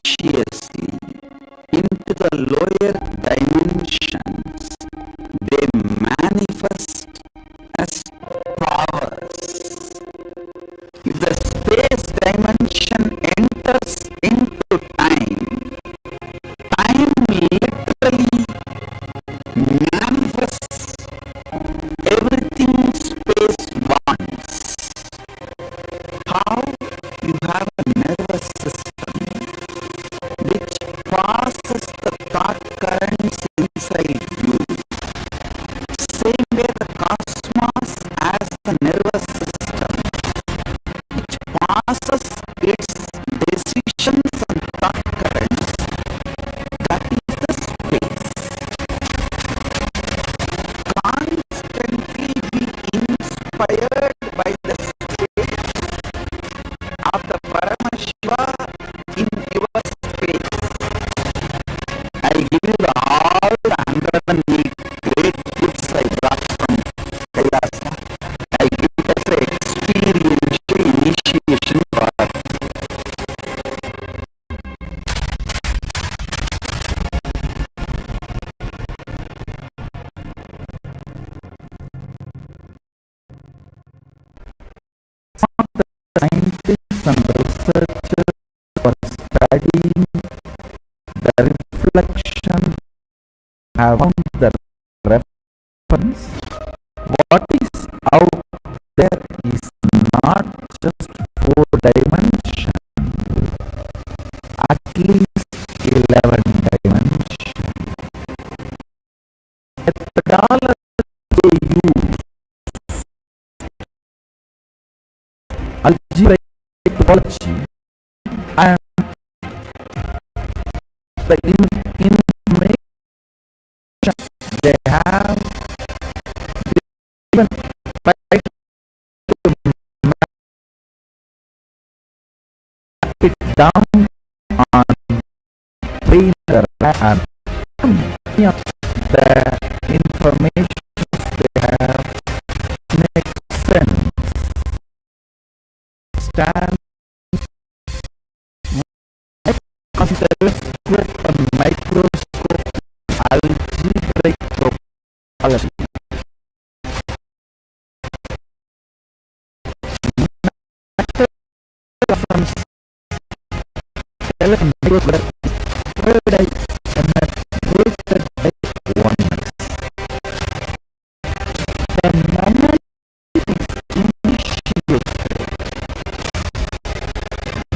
consciously into the lower dimensions, they manifest as powers. If the space dimension enters into time, time literally manifests everything space wants. How you have a nervous system which passes the thought currents inside you. Same way the cosmos has a nervous system which passes its decisions and thought currents. That is the space. Constantly be inspired by the state of the Paramashiva in your space. I give you all the 108 great gifts I brought from KAILASA. I give it as an experiential initiation for scientists and researchers for studying the reflection have found the reference. What is out there is not just 4 dimensions, at least 11 dimensions. Methodology they use algebraic topology and the information they have even tried to map it down on printer and many of the information they have makes sense. Stand telescope and microscope algebraic topology. From microscope third eye penetrated by oneness. The moment is initiated.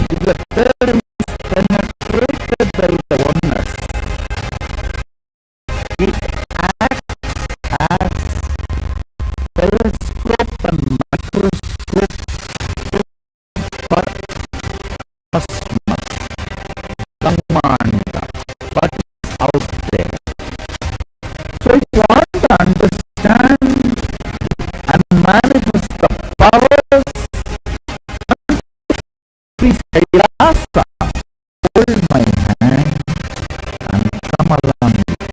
If the third is penetrated by the oneness, it acts as telescope and microscope for cosmos, Brahmanda, what is out there. So if you want to understand and manifest the powers, please KAILASA, hold my hand and come along with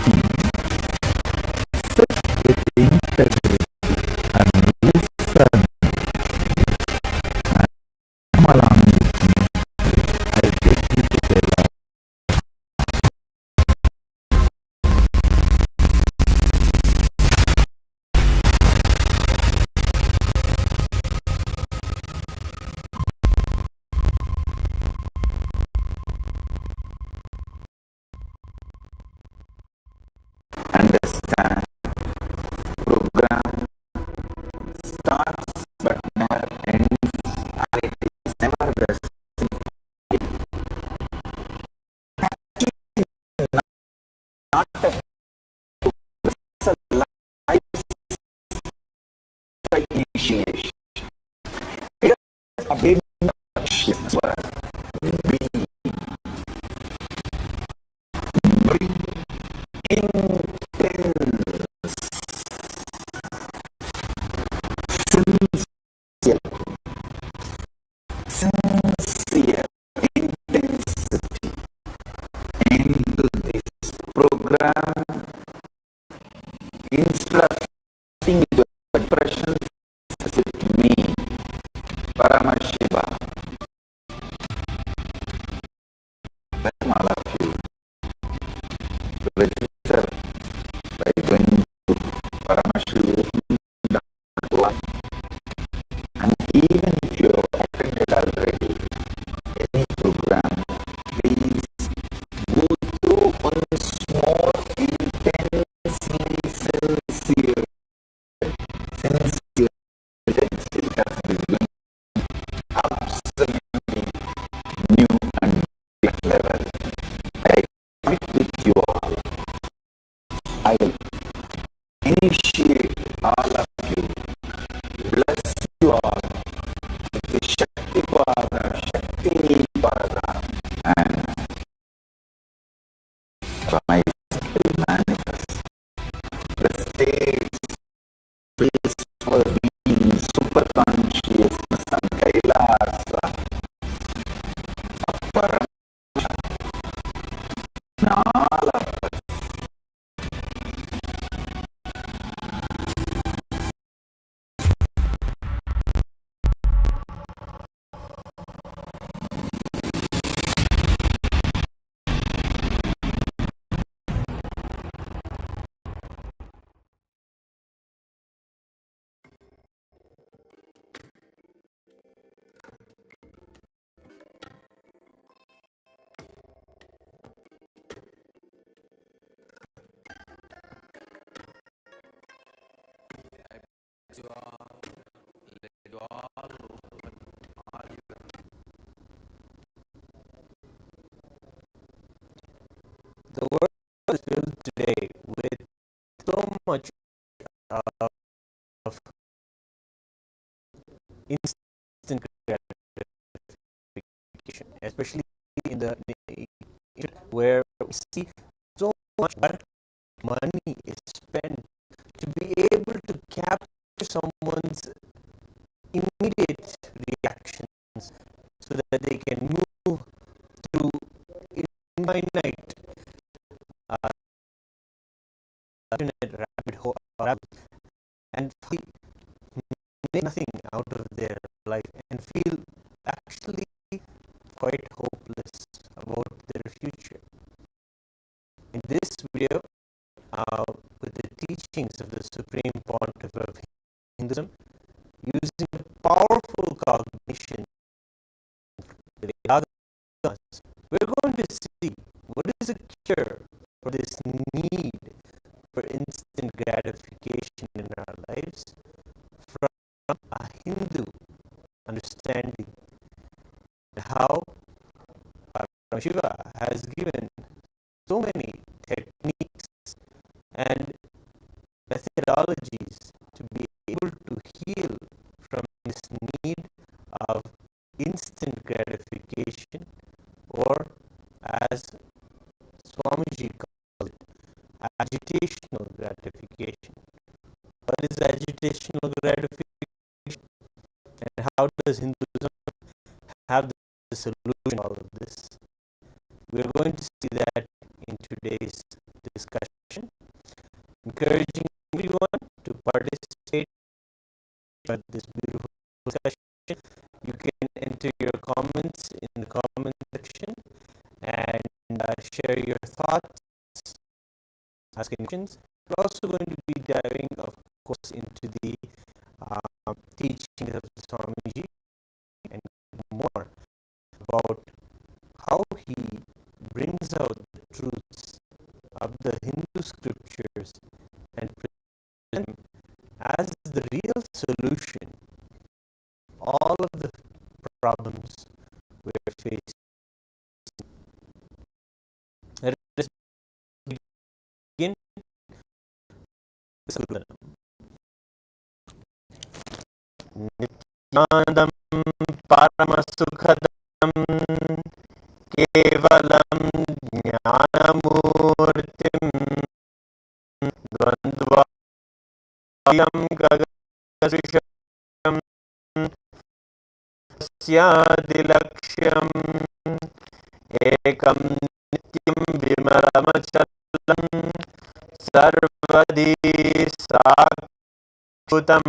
me. Sit with integrity and listen and come along with me. I'll take you to KAILASA. Understand, program starts but never ends, and it is never the same. Not a life initiation. It is a big sincere intensity into this program. Instead of sitting with your depression, sit me, Paramashiva. all of you all, let you all open all your. The world is filled today with so much of instant gratification, especially in the where we see so much money is spent to be able to capture someone's immediate reactions so that they can move through infinite rabbit and make nothing out of their life and feel actually quite hopeless about their future. In this video, with the teachings of the Supreme Pontiff of Hinduism, using the powerful cognition, the Vedas, we're going to see what is the cure for this need for instant gratification in our lives from a Hindu understanding, and how Shiva has given so many techniques and methodologies to be able to heal from this need of instant gratification, or as Swamiji calls it, agitational gratification. What is agitational gratification, and how does Hinduism have the solution to all of this? We're going to see that in today's discussion, encouraging everyone to participate in this beautiful discussion. You can enter your comments in the comment section and share your thoughts, ask questions. We're also going to be diving, of course, into the teachings of the Swamiji and more about how he brings out the truths of the Hindu scriptures and present them as the real solution to all of the problems we're facing. Let us begin. Nityanandam Paramasukhadam Kevalam Jnanamurtim Dvandvayam Gagasrisham Syadilaksham Ekam Nityam Vimalamachalam Sarvadi Sakutam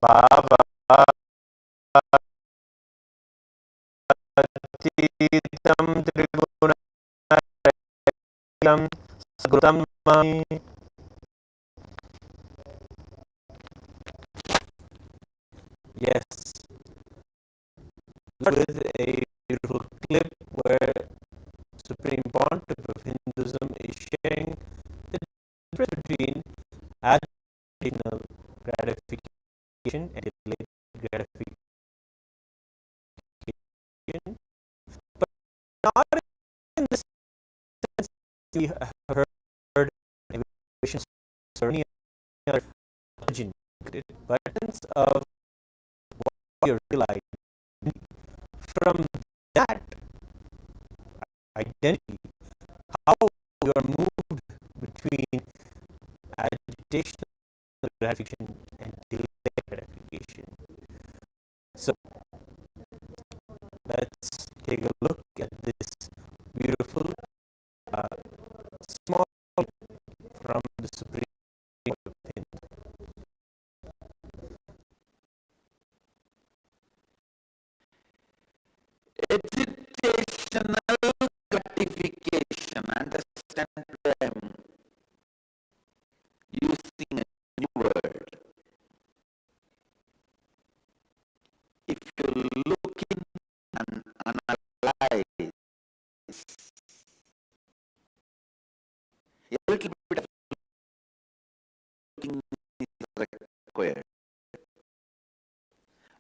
Bhava Atitam Trigunaram Sagutam. Yes, with a beautiful clip where Supreme Pontiff of Hinduism is sharing the difference between agitational gratification and delayed gratification, but not in the sense we have heard evaluations or any other religion, but in the sense of what you realize from that identity, how you are moved between agitational gratification and delayed gratification. So let's take a look at this beautiful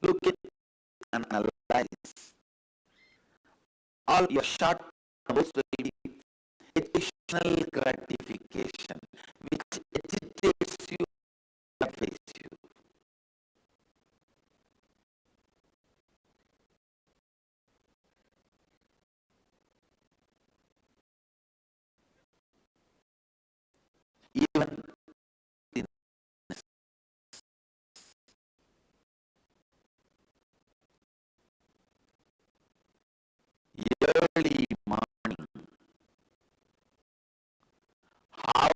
Look at and analyze all your short agitational gratification, which agitates you and face you. Even in early morning, how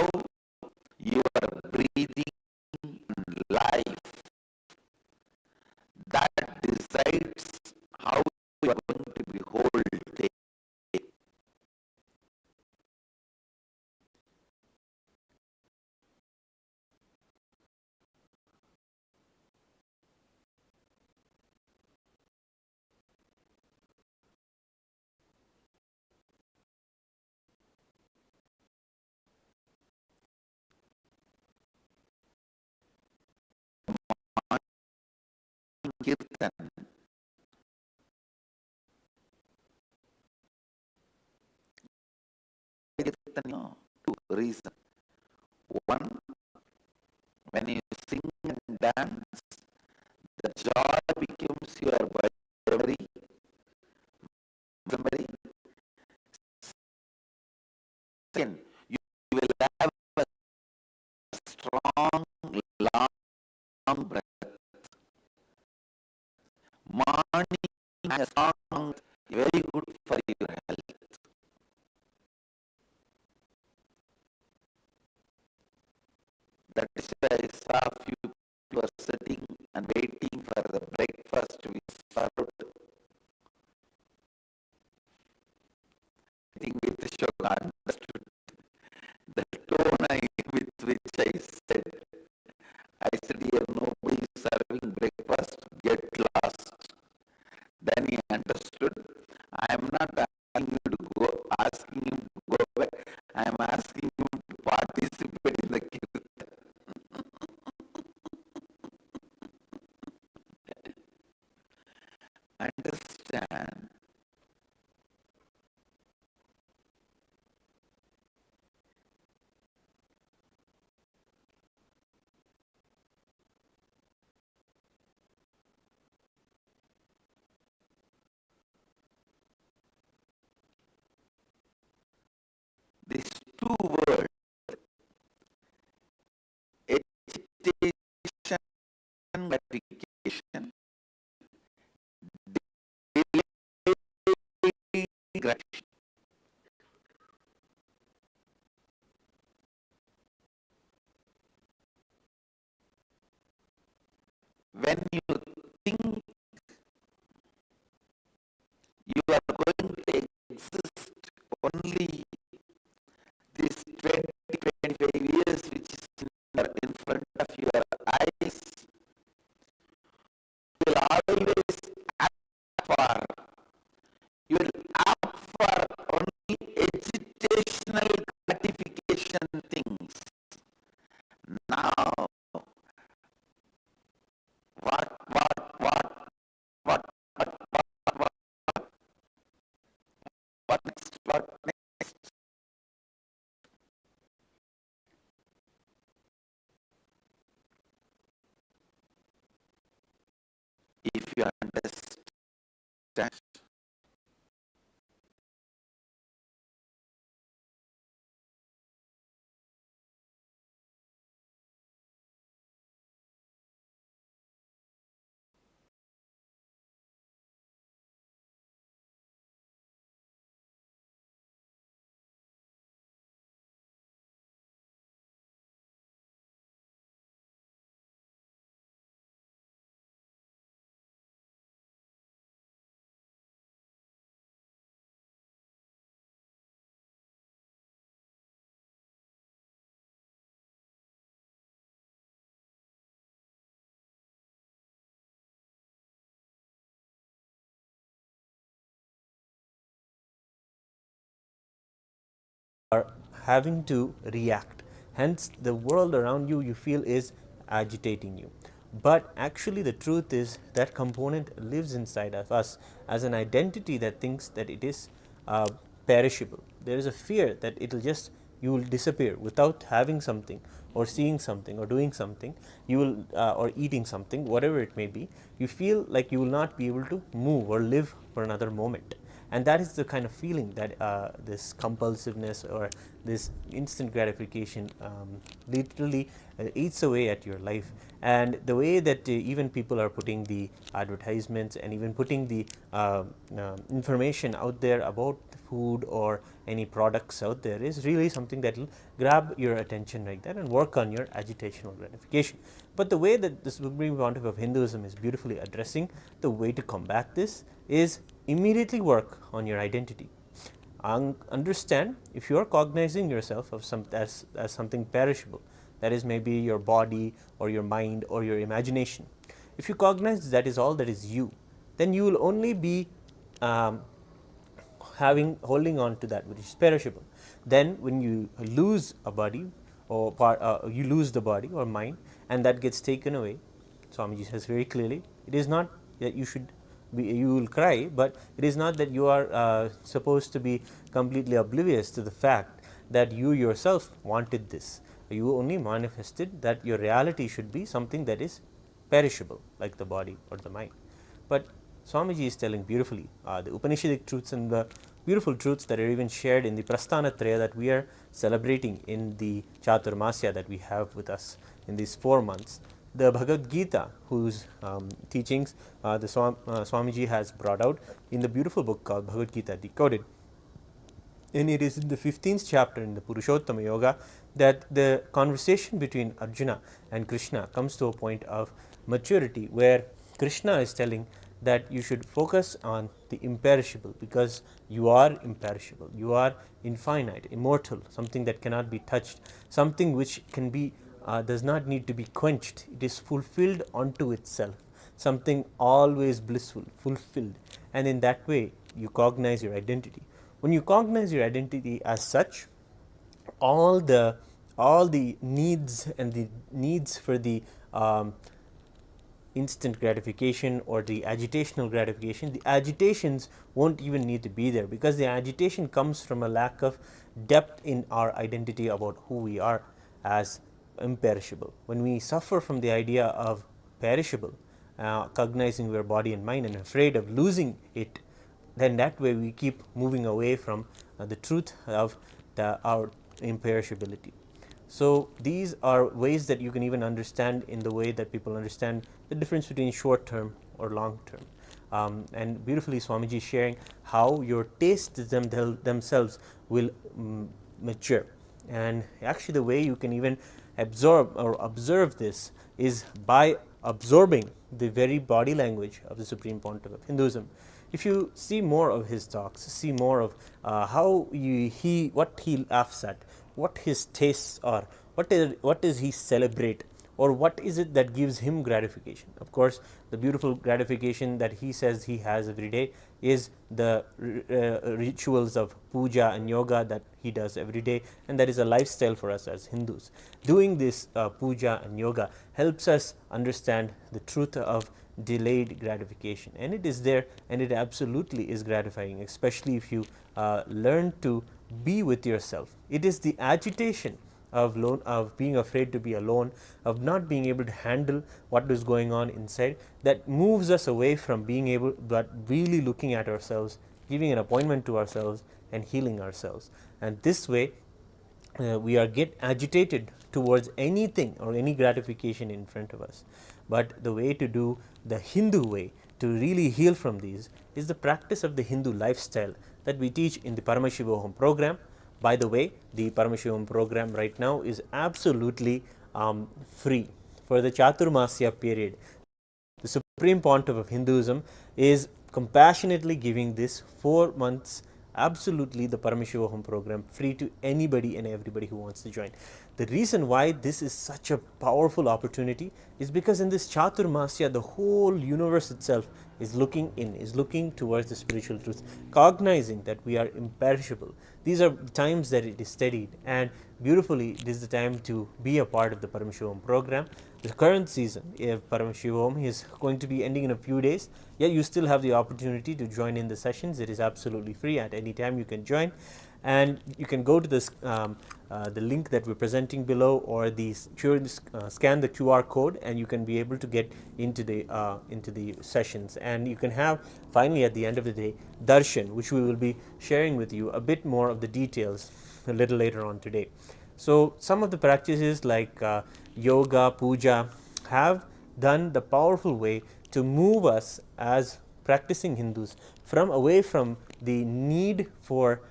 you are breathing life, that decides how you are going to be whole day. Kirtan, Kirtan, two reasons. One, when you sing and dance, the joy becomes your memory. Second, you will have a strong, long breath. Morning has strong, very good for your health. That is why I saw few people are sitting and waiting for the breakfast to be served. I think with Shoga understood the tone with which I said. I said, here nobody is serving breakfast, get lost. Then he understood. I am not asking you to go, asking him to go back. I am asking you to participate in the kirtan. Understand. These two words, agitation and gratification, delayed gratification. When you think you are going to exist only this 20-25 years which is in front of your eyes, you will always act for, you will opt for only agitational gratification things. Now, what, what, what, what, what, what, what next, what next? If you understand, are having to react. Hence, the world around you, you feel, is agitating you. But actually the truth is that component lives inside of us as an identity that thinks that it is perishable. There is a fear that it will just, you will disappear without having something or seeing something or doing something, you will or eating something, whatever it may be. You feel like you will not be able to move or live for another moment. And that is the kind of feeling that this compulsiveness or this instant gratification literally eats away at your life. And the way that even people are putting the advertisements and even putting the information out there about food or any products out there is really something that will grab your attention like that and work on your agitational gratification. But the way that the Supreme Pontiff of Hinduism is beautifully addressing the way to combat this is immediately work on your identity. Understand, if you are cognizing yourself of as something perishable, that is maybe your body or your mind or your imagination, if you cognize that is all that is you, then you will only be holding on to that which is perishable. Then when you lose a body or you lose the body or mind and that gets taken away, Swamiji says very clearly, it is not that you will cry, but it is not that you are supposed to be completely oblivious to the fact that you yourself wanted this. You only manifested that your reality should be something that is perishable, like the body or the mind. But Swamiji is telling beautifully the Upanishadic truths and the beautiful truths that are even shared in the Prasthanatraya that we are celebrating in the Chaturmasya that we have with us in these 4 months. The Bhagavad Gita, whose teachings the Swamiji has brought out in the beautiful book called Bhagavad Gita Decoded. And it is in the 15th chapter in the Purushottama Yoga that the conversation between Arjuna and Krishna comes to a point of maturity, where Krishna is telling that you should focus on the imperishable, because you are imperishable, you are infinite, immortal, something that cannot be touched, something which can be does not need to be quenched, it is fulfilled onto itself, something always blissful, fulfilled. And in that way you cognize your identity. When you cognize your identity as such, all the needs and the needs for the instant gratification or the agitational gratification, the agitations won't even need to be there, because the agitation comes from a lack of depth in our identity about who we are as imperishable. When we suffer from the idea of perishable, cognizing we are body and mind and afraid of losing it, then that way we keep moving away from the truth of our imperishability. So these are ways that you can even understand in the way that people understand the difference between short term or long term. And beautifully Swamiji is sharing how your tastes themselves will mature. And actually the way you can even absorb or observe this is by absorbing the very body language of the Supreme Pontiff of Hinduism. If you see more of his talks, see more of how what he laughs at, what his tastes are, what does he celebrate, or what is it that gives him gratification. Of course, the beautiful gratification that he says he has every day is the rituals of puja and yoga that he does every day, and that is a lifestyle for us as Hindus. Doing this puja and yoga helps us understand the truth of delayed gratification, and it is there, and it absolutely is gratifying, especially if you learn to be with yourself. It is the agitation of being afraid to be alone, of not being able to handle what is going on inside, that moves us away from being able, but really looking at ourselves, giving an appointment to ourselves and healing ourselves. And this way we get agitated towards anything or any gratification in front of us. But the way to do the Hindu way to really heal from these is the practice of the Hindu lifestyle that we teach in the Paramashivam program. By the way, the Paramashivam program right now is absolutely free for the Chaturmasya period. The Supreme Pontiff of Hinduism is compassionately giving this 4 months absolutely the Paramashivam program free to anybody and everybody who wants to join. The reason why this is such a powerful opportunity is because in this Chaturmasya, the whole universe itself is looking towards the spiritual truth, cognizing that we are imperishable. These are times that it is studied, and beautifully, this is the time to be a part of the Paramashivam program. The current season of Paramashivam is going to be ending in a few days, yet you still have the opportunity to join in the sessions. It is absolutely free. At any time you can join, and you can go to this the link that we're presenting below, or scan the QR code, and you can be able to get into the sessions. And you can have, finally, at the end of the day, darshan, which we will be sharing with you a bit more of the details a little later on today. So some of the practices like yoga, puja have done the powerful way to move us as practicing Hindus away from the need for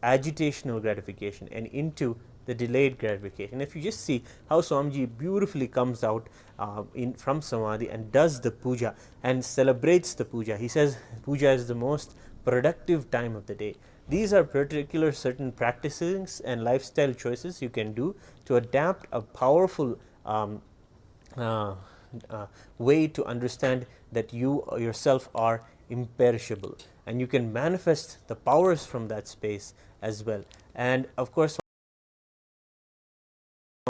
agitational gratification and into the delayed gratification. If you just see how Swamiji beautifully comes out from Samadhi and does the puja and celebrates the puja. He says puja is the most productive time of the day. These are particular certain practices and lifestyle choices you can do to adapt a powerful way to understand that you yourself are imperishable, and you can manifest the powers from that space as well. And of course,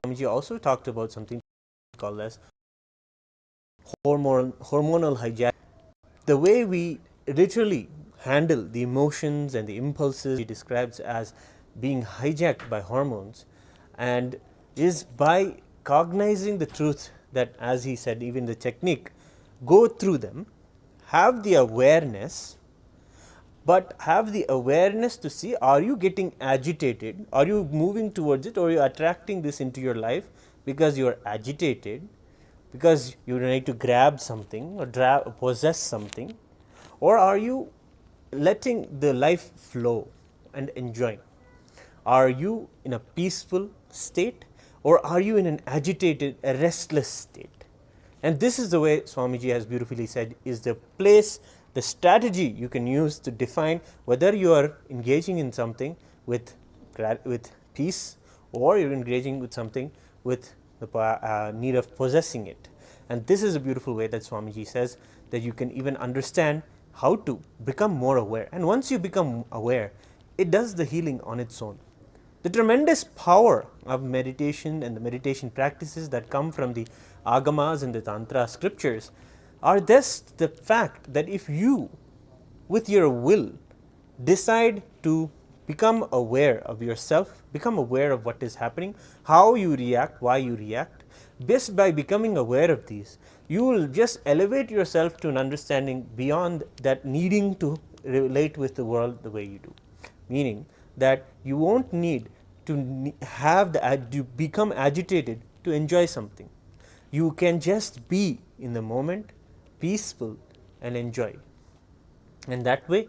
Swamiji also talked about something called as hormonal hijacking. The way we literally handle the emotions and the impulses he describes as being hijacked by hormones, and is by cognizing the truth that, as he said, even the technique, go through them, have the awareness, but have the awareness to see, are you getting agitated, are you moving towards it, or are you attracting this into your life because you are agitated, because you need to grab something or possess something, or are you letting the life flow and enjoying? Are you in a peaceful state, or are you in an agitated, a restless state? And this is the way Swamiji has beautifully said is the place, the strategy you can use to define whether you are engaging in something with peace, or you're engaging with something with the need of possessing it. And this is a beautiful way that Swamiji says that you can even understand how to become more aware. And once you become aware, it does the healing on its own. The tremendous power of meditation and the meditation practices that come from the agamas and the tantra scriptures are just the fact that if you, with your will, decide to become aware of yourself, become aware of what is happening, how you react, why you react, just by becoming aware of these, you will just elevate yourself to an understanding beyond that needing to relate with the world the way you do. Meaning that you won't need to to become agitated to enjoy something. You can just be in the moment, peaceful, and enjoy. And that way,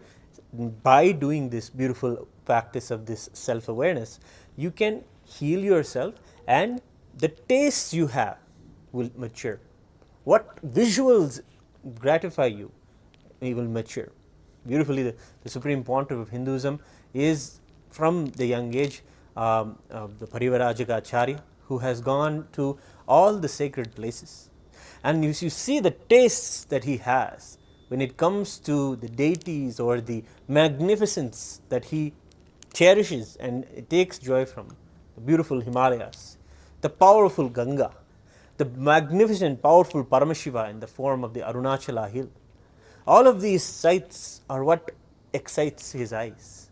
by doing this beautiful practice of this self-awareness, you can heal yourself, and the tastes you have will mature. What visuals gratify you, it will mature. Beautifully, the Supreme Pontiff of Hinduism is from the young age of the Parivarajaka Acharya, who has gone to all the sacred places. And you see the tastes that he has when it comes to the deities or the magnificence that he cherishes and takes joy from. The beautiful Himalayas, the powerful Ganga, the magnificent, powerful Paramashiva in the form of the Arunachala hill. All of these sights are what excites his eyes.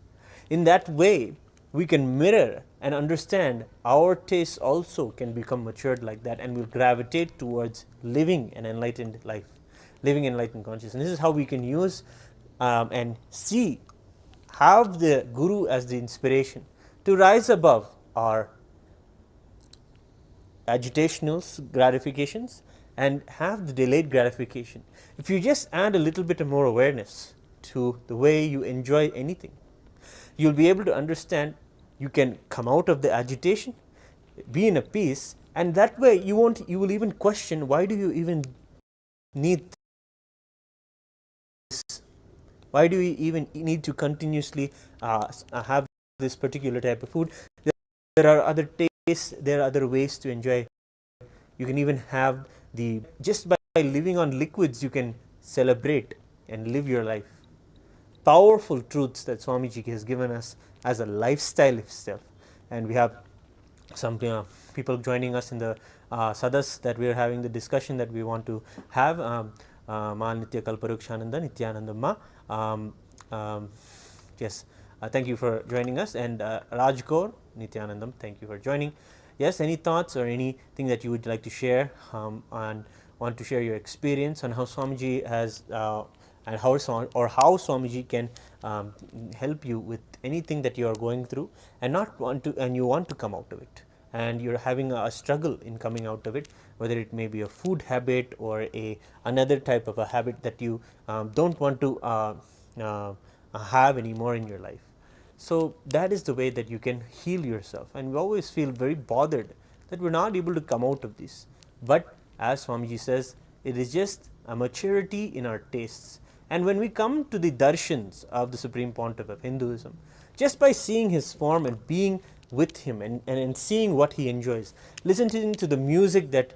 In that way, we can mirror and understand our tastes also can become matured like that, and will gravitate towards living an enlightened life, living enlightened consciousness. And this is how we can use and have the Guru as the inspiration to rise above our agitational gratifications and have the delayed gratification. If you just add a little bit more awareness to the way you enjoy anything, you'll be able to understand you can come out of the agitation, be in a peace, and that way you will even question, why do you even need this? Why do you even need to continuously have this particular type of food? There are other tastes, there are other ways to enjoy. You can even have just by living on liquids, you can celebrate and live your life. Powerful truths that Swamiji has given us as a lifestyle itself. And we have some people joining us in the sadas that we are having, the discussion that we want to have. Ma Nitya Kalparukshananda Nithyanandamma. Yes, thank you for joining us. And Rajkor Nithyanandam, thank you for joining. Yes, any thoughts or anything that you would like to share, and want to share your experience on how Swamiji has and how Swamiji can help you with anything that you are going through and you want to come out of it, and you're having a struggle in coming out of it, whether it may be a food habit or another type of a habit that you don't want to have anymore in your life. So that is the way that you can heal yourself, and we always feel very bothered that we're not able to come out of this. But as Swamiji says, it is just a maturity in our tastes. And when we come to the darshans of the Supreme Pontiff of Hinduism, just by seeing his form and being with him and seeing what he enjoys, listening to the music that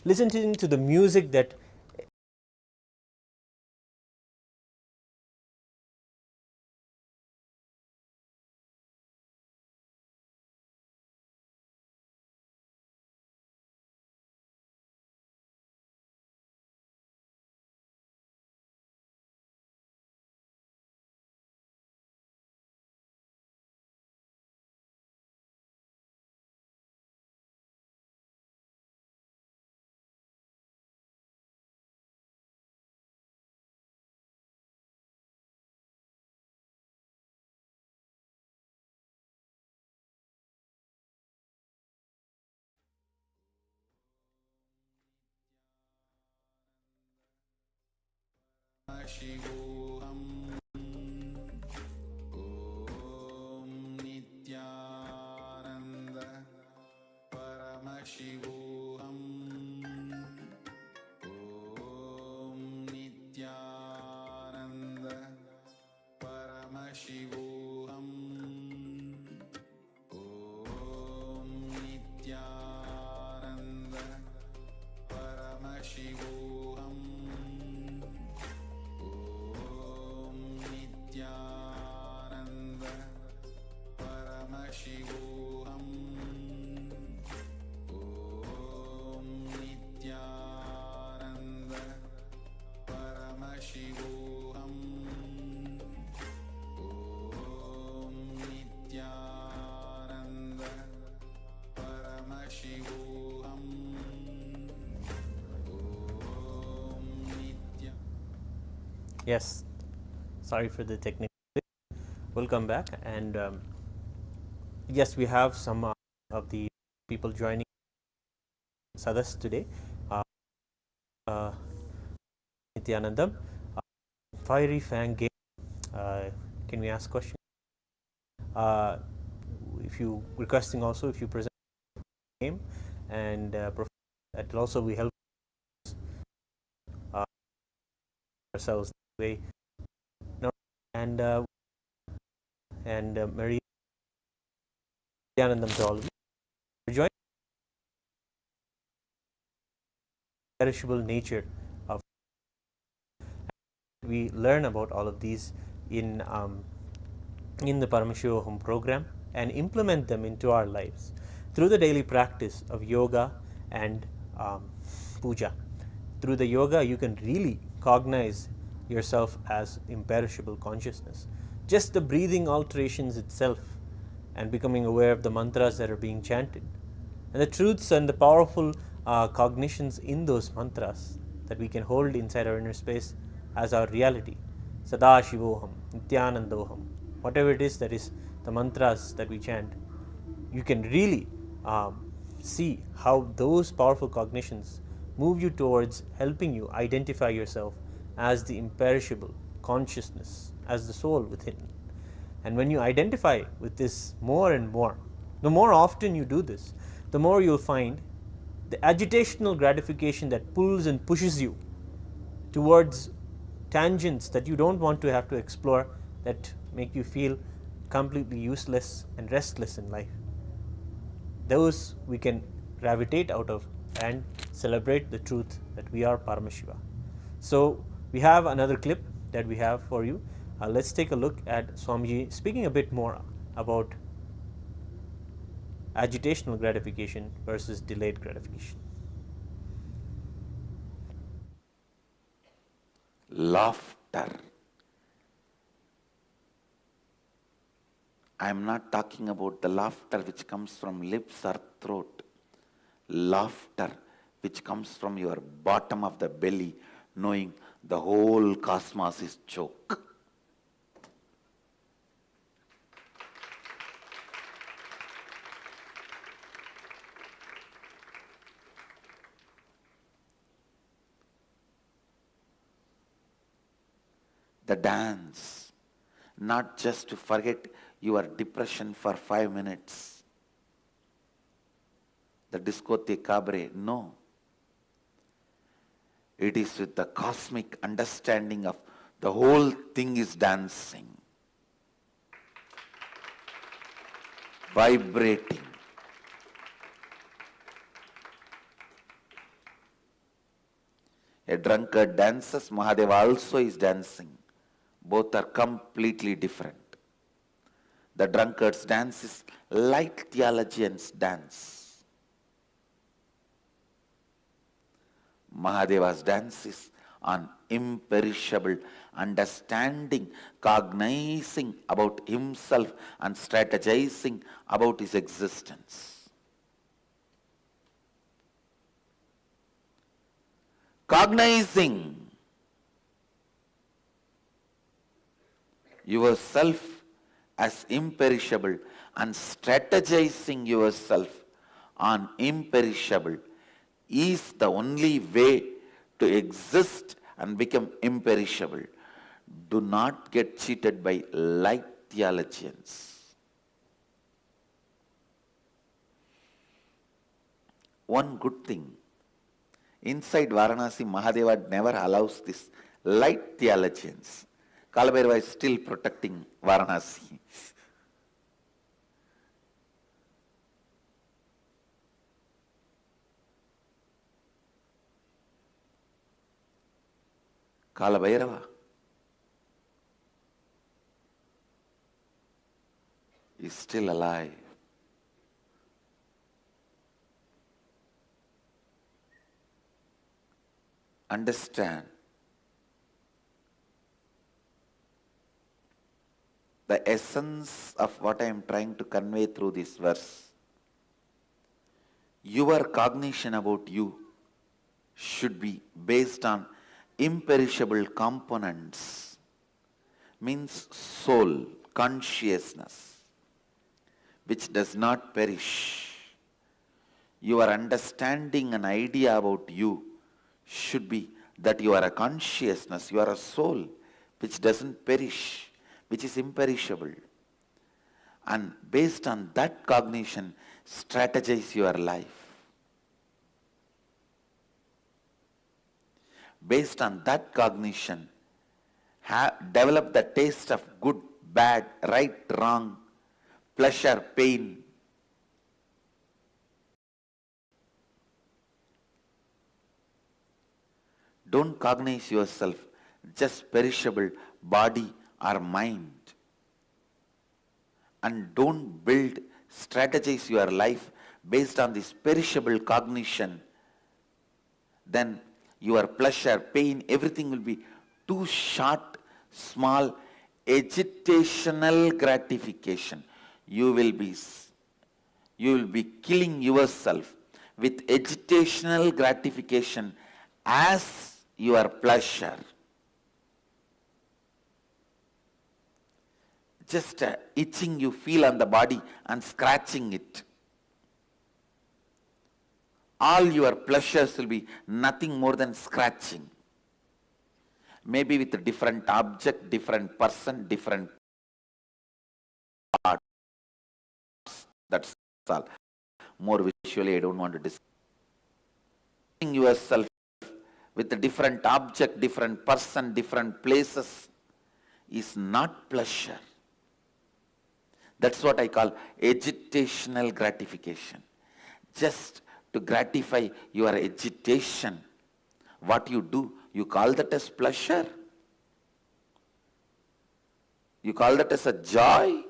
listening to the music that Shivoham Om Nithyananda Paramashivam Om Nithyananda Paramashivam Om Nithyananda Paramashivam Nithyananda Paramashivam Om Nithyananda Paramashivam Om Nithyananda Paramashivam Om Nithya. Yes, sorry for the technical. We'll come back, and yes, we have some of the people joining Sadas today. Nithyanandam, Fiery Fang Game. Can we ask questions? If you requesting also, if you present name and that will also be help ourselves the way. No, and Maria Nityanandam to all of you. Join the perishable nature of. We learn about all of these in the Paramashivam program and implement them into our lives through the daily practice of yoga and puja. Through the yoga, you can really cognize yourself as imperishable consciousness. Just the breathing alterations itself and becoming aware of the mantras that are being chanted and the truths and the powerful cognitions in those mantras that we can hold inside our inner space as our reality. Sada Shivoham, Nithyanandoham, whatever it is that is the mantras that we chant, you can really see how those powerful cognitions move you towards helping you identify yourself as the imperishable consciousness, as the soul within. And when you identify with this more and more, the more often you do this, the more you'll find the agitational gratification that pulls and pushes you towards tangents that you don't want to have to explore, that make you feel completely useless and restless in life. Those we can gravitate out of and celebrate the truth that we are Paramashiva. So we have another clip that we have for you. Let's take a look at Swamiji speaking a bit more about agitational gratification versus delayed gratification. Laughter. I am not talking about the laughter which comes from lips or throat. Laughter which comes from your bottom of the belly, knowing the whole cosmos is joke. The dance, not just to forget your depression for 5 minutes. The discotheque cabaret, no. It is with the cosmic understanding of the whole thing is dancing, vibrating. A drunkard dances, Mahadeva also is dancing. Both are completely different. The drunkard's dance is light theologian's dance. Mahadeva's dance is on imperishable understanding, cognizing about himself and strategizing about his existence. Cognizing yourself as imperishable and strategizing yourself on imperishable is the only way to exist and become imperishable. Do not get cheated by light theologians. One good thing, inside Varanasi, Mahadeva never allows this light theologians. Kalabhairava is still protecting Varanasi. Kalabhairava is still alive. Understand the essence of what I am trying to convey through this verse. Your cognition about you should be based on imperishable components, means soul, consciousness, which does not perish. Your understanding and idea about you should be that you are a consciousness, you are a soul which doesn't perish, which is imperishable. And based on that cognition, strategize your life. Based on that cognition, develop the taste of good, bad, right, wrong, pleasure, pain. Don't cognize yourself just perishable body or mind. And don't strategize your life based on this perishable cognition. Then your pleasure, pain, everything will be too short, small, agitational gratification. You will be killing yourself with agitational gratification as your pleasure. Just itching you feel on the body and scratching it. all your pleasures will be nothing more than scratching. Maybe with a different object, different person, different parts. That's all. More visually, I don't want to discuss. Yourself with a different object, different person, different places is not pleasure. That's what I call agitational gratification. Just to gratify your agitation, what you do, you call that as pleasure? You call that as a joy?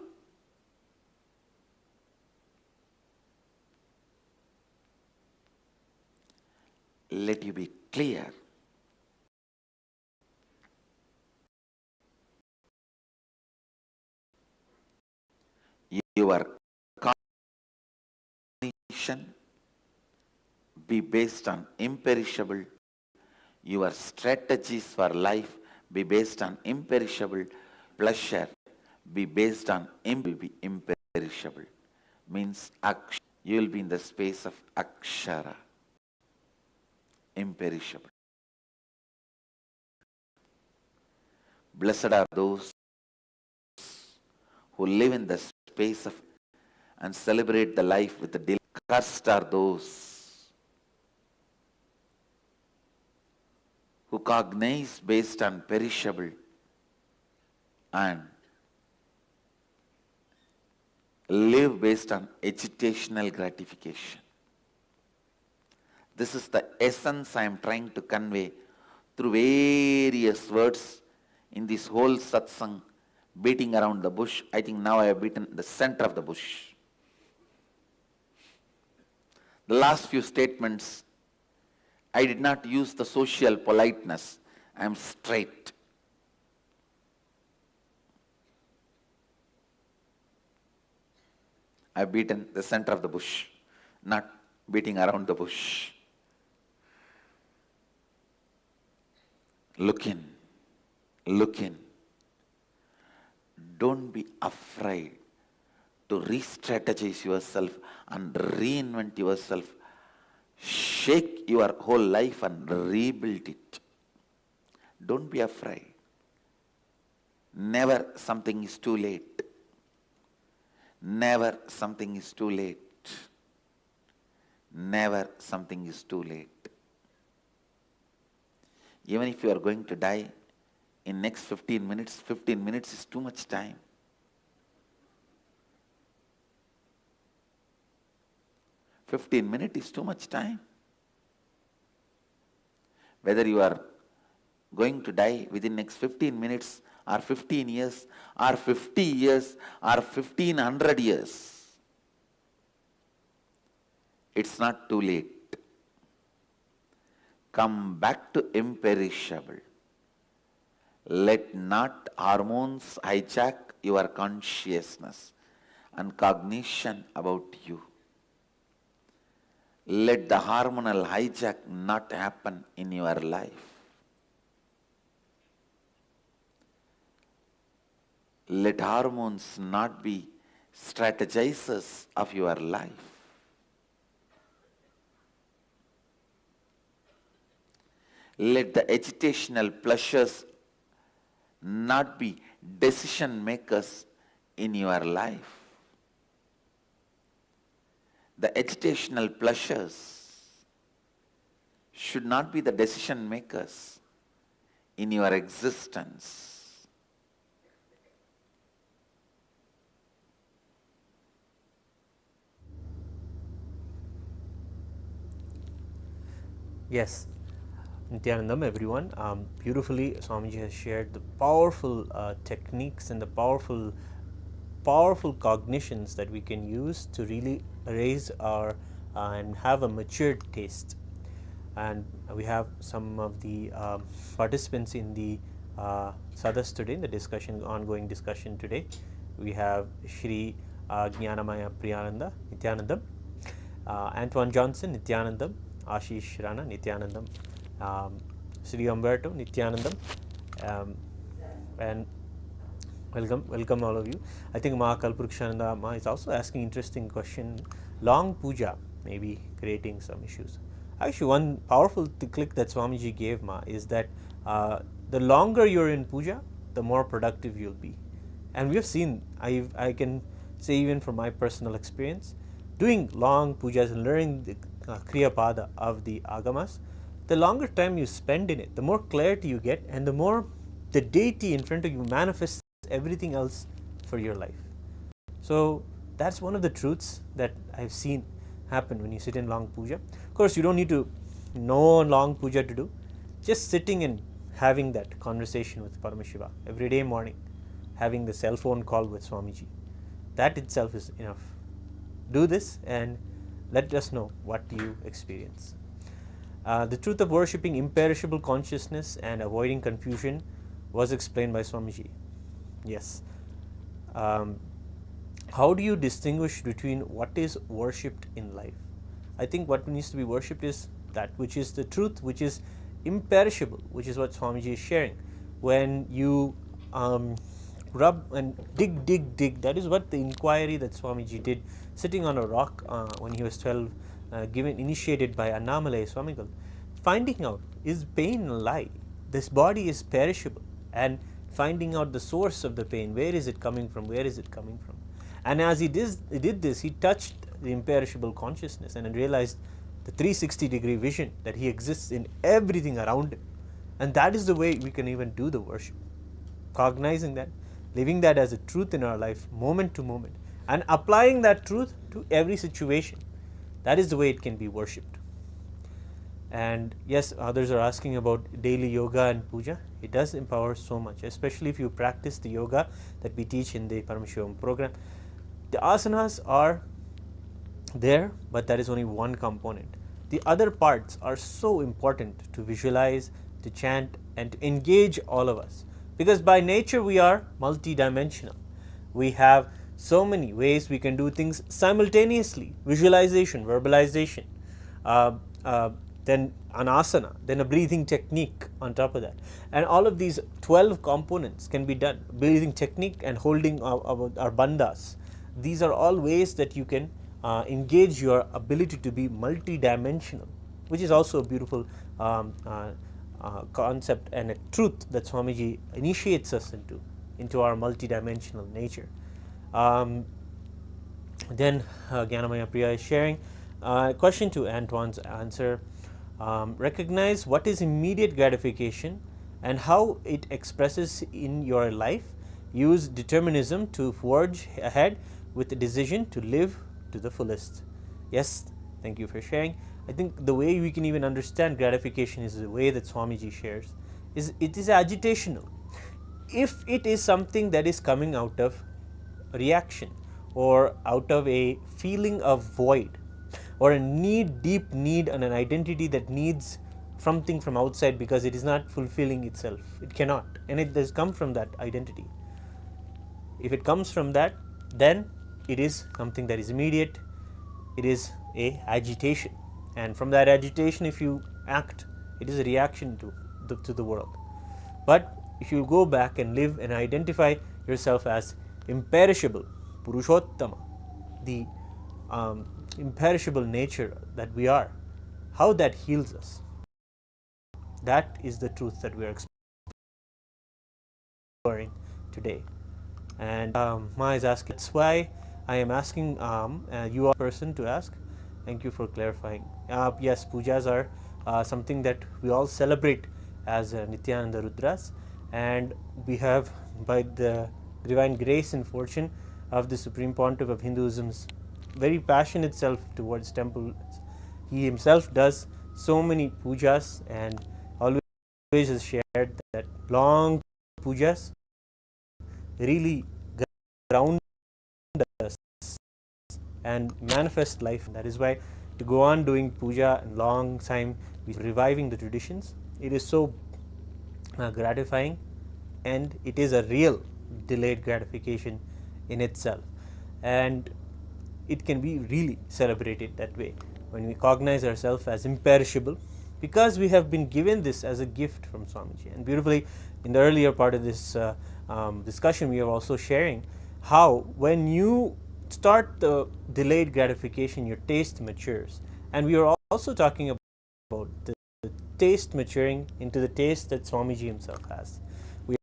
Let you be clear. Your cognition be based on imperishable. Your strategies for life be based on imperishable. Pleasure be based on imperishable. Means you will be in the space of akshara. Imperishable. Blessed are those who live in the space of and celebrate the life with the delight. Cursed are those who cognize based on perishable and live based on agitational gratification. This is the essence I am trying to convey through various words in this whole satsang, beating around the bush. I think now I have beaten the center of the bush. The last few statements, I did not use the social politeness. I am straight. I have beaten the center of the bush, not beating around the bush. Look in. Look in. Don't be afraid to re-strategize yourself and reinvent yourself. Shake your whole life and rebuild it. Don't be afraid. Never something is too late. Never something is too late. Never something is too late. Even if you are going to die in next 15 minutes is too much time. Minutes is too much time. Whether you are going to die within next 15 minutes or 15 years or 50 years or 1500 years, it's not too late. Come back to imperishable. Let not hormones hijack your consciousness and cognition about you. Let the hormonal hijack not happen in your life. Let hormones not be strategizers of your life. Let the agitational pleasures not be decision makers in your life. The agitational pleasures should not be the decision makers in your existence. Yes, Nithyanandam, everyone. Beautifully, Swamiji has shared the powerful techniques and the powerful cognitions that we can use to really raise our and have a matured taste. And we have some of the participants in the Sadas today, in the discussion, ongoing discussion today. We have Shri Jnanamaya Priyananda Nithyanandam, Antoine Johnson Nithyanandam, Ashish Rana Nithyanandam, Sri Umberto Nithyanandam, and welcome all of you. I think Ma Kalprukshananda Ma is also asking interesting question. Long puja maybe creating some issues. Actually, one powerful click that Swamiji gave Ma is that the longer you're in puja, the more productive you'll be. And we have seen, I can say even from my personal experience, doing long pujas and learning the Kriya Pada of the Agamas, the longer time you spend in it, the more clarity you get, and the more the deity in front of you manifests everything else for your life. So that's one of the truths that I've seen happen when you sit in long puja. Of course, you don't need to know long puja to do. Just sitting and having that conversation with Paramashiva every day morning, having the cell phone call with Swamiji, that itself is enough. Do this and let us know what you experience. The truth of worshipping imperishable consciousness and avoiding confusion was explained by Swamiji. Yes. How do you distinguish between what is worshipped in life? I think what needs to be worshipped is that which is the truth, which is imperishable, which is what Swamiji is sharing. When you rub and dig, that is what the inquiry that Swamiji did, sitting on a rock when he was 12, initiated by Annamalai Swamigal, finding out, is pain a lie? This body is perishable, and finding out the source of the pain, where is it coming from, where is it coming from? And as he did this, he touched the imperishable consciousness and realized the 360-degree vision that he exists in everything around him. And that is the way we can even do the worship. Cognizing that, living that as a truth in our life, moment to moment, and applying that truth to every situation. That is the way it can be worshipped. And yes, others are asking about daily yoga and puja. It does empower so much, especially if you practice the yoga that we teach in the Paramashivam program. The asanas are there, but that is only one component. The other parts are so important to visualize, to chant, and to engage all of us. Because by nature we are multidimensional. We have so many ways we can do things simultaneously. Visualization, verbalization, then an asana, then a breathing technique on top of that. And all of these 12 components can be done. Breathing technique and holding our bandhas. These are all ways that you can engage your ability to be multidimensional, which is also a beautiful concept and a truth that Swamiji initiates us into our multidimensional nature. Then Gyanamaya Priya is sharing a question to Antoine's answer. Recognize what is immediate gratification and how it expresses in your life. Use determinism to forge ahead with the decision to live to the fullest. Yes, thank you for sharing. I think the way we can even understand gratification is the way that Swamiji shares. It is agitational. If it is something that is coming out of reaction or out of a feeling of void or a deep need and an identity that needs something from outside because it is not fulfilling itself, it cannot, and it does come from that identity. If it comes from that, then it is something that is immediate. It is a agitation, and from that agitation, if you act, it is a reaction to the world. But if you go back and live and identify yourself as imperishable, Purushottama, the imperishable nature that we are, how that heals us, that is the truth that we are exploring today. And Ma is asking, that's why I am asking you are the person to ask. Thank you for clarifying. Yes, pujas are something that we all celebrate as Nithyananda Rudras, and we have, by the divine grace and fortune of the Supreme Pontiff of Hinduism's very passionate self towards temples, he himself does so many pujas and always has shared that long pujas really ground us and manifest life. That is why to go on doing puja and long time, reviving the traditions, it is so gratifying, and it is a real delayed gratification in itself, and it can be really celebrated that way when we cognize ourselves as imperishable, because we have been given this as a gift from Swamiji. And beautifully, in the earlier part of this discussion, we are also sharing how when you start the delayed gratification, your taste matures. And we are also talking about the taste maturing into the taste that Swamiji himself has. We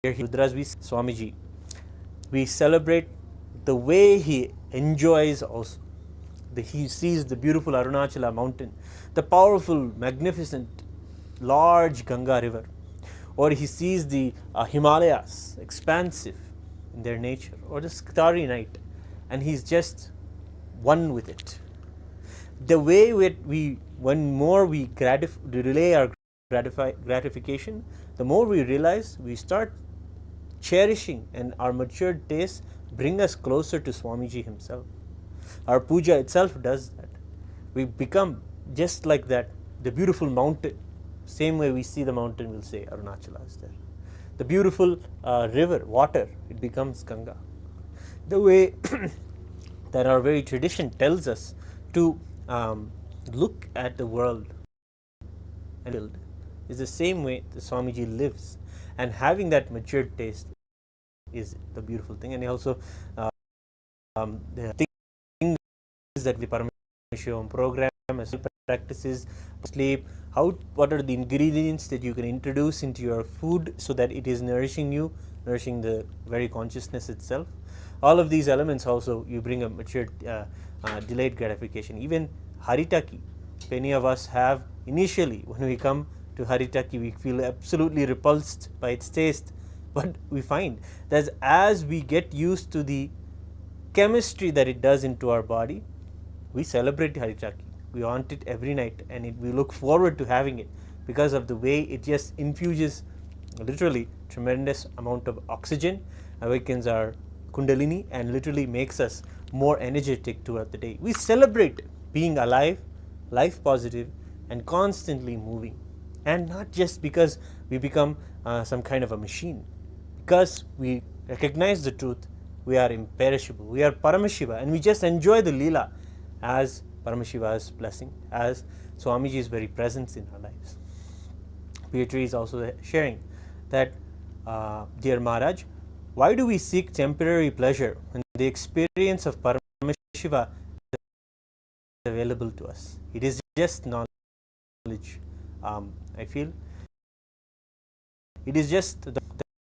are here, Rudras, Swamiji. We celebrate the way he enjoys also. He sees the beautiful Arunachala mountain, the powerful, magnificent, large Ganga river, or he sees the Himalayas, expansive in their nature, or the starry night, and he's just one with it. The way when more we delay our gratification, the more we realize we start cherishing, and our matured tastes bring us closer to Swamiji himself. Our puja itself does that. We become just like that, the beautiful mountain. Same way we see the mountain, we'll say Arunachala is there. The beautiful river, water, it becomes Ganga. The way that our very tradition tells us to look at the world and build is the same way the Swamiji lives. And having that matured taste is the beautiful thing. And he also the things that the Paramashivam program as practices, sleep, what are the ingredients that you can introduce into your food so that it is nourishing you, nourishing the very consciousness itself. All of these elements also you bring a matured delayed gratification. Even Haritaki, many of us have initially, when we come to Haritaki, we feel absolutely repulsed by its taste, but we find that as we get used to the chemistry that it does into our body, we celebrate Haritaki. We want it every night, and we look forward to having it because of the way it just infuses literally tremendous amount of oxygen, awakens our kundalini, and literally makes us more energetic throughout the day. We celebrate being alive, life positive, and constantly moving. And not just because we become some kind of a machine, because we recognize the truth, we are imperishable, we are Paramashiva, and we just enjoy the Leela as Paramashiva's blessing, as Swamiji's very presence in our lives. Beatrice is also sharing that, dear Maharaj, why do we seek temporary pleasure when the experience of Paramashiva is available to us? It is just knowledge. I feel it is just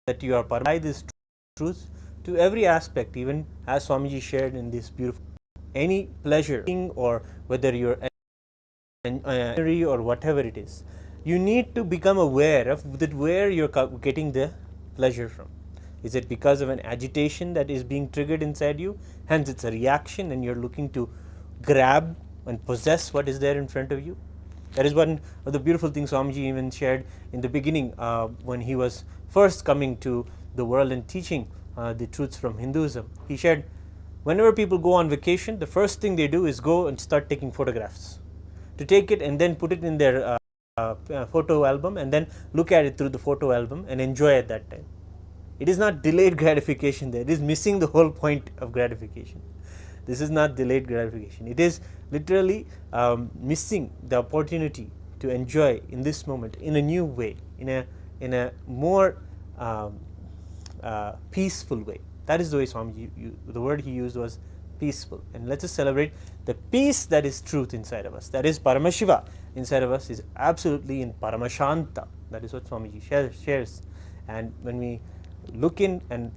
that you are apply this truth to every aspect, even as Swamiji shared in this beautiful, any pleasure or whether you're angry or whatever it is, you need to become aware of that where you're getting the pleasure from. Is it because of an agitation that is being triggered inside you? Hence it's a reaction and you're looking to grab and possess what is there in front of you. That is one of the beautiful things Swamiji even shared in the beginning when he was first coming to the world and teaching the truths from Hinduism. He shared, whenever people go on vacation, the first thing they do is go and start taking photographs. To take it and then put it in their photo album and then look at it through the photo album and enjoy at that time. It is not delayed gratification there. It is missing the whole point of gratification. This is not delayed gratification. It is literally missing the opportunity to enjoy in this moment in a new way, in a more peaceful way. That is the way Swamiji, the word he used was peaceful. And let us celebrate the peace that is truth inside of us. That is Paramashiva inside of us is absolutely in Paramashanta. That is what Swamiji shares. And when we look and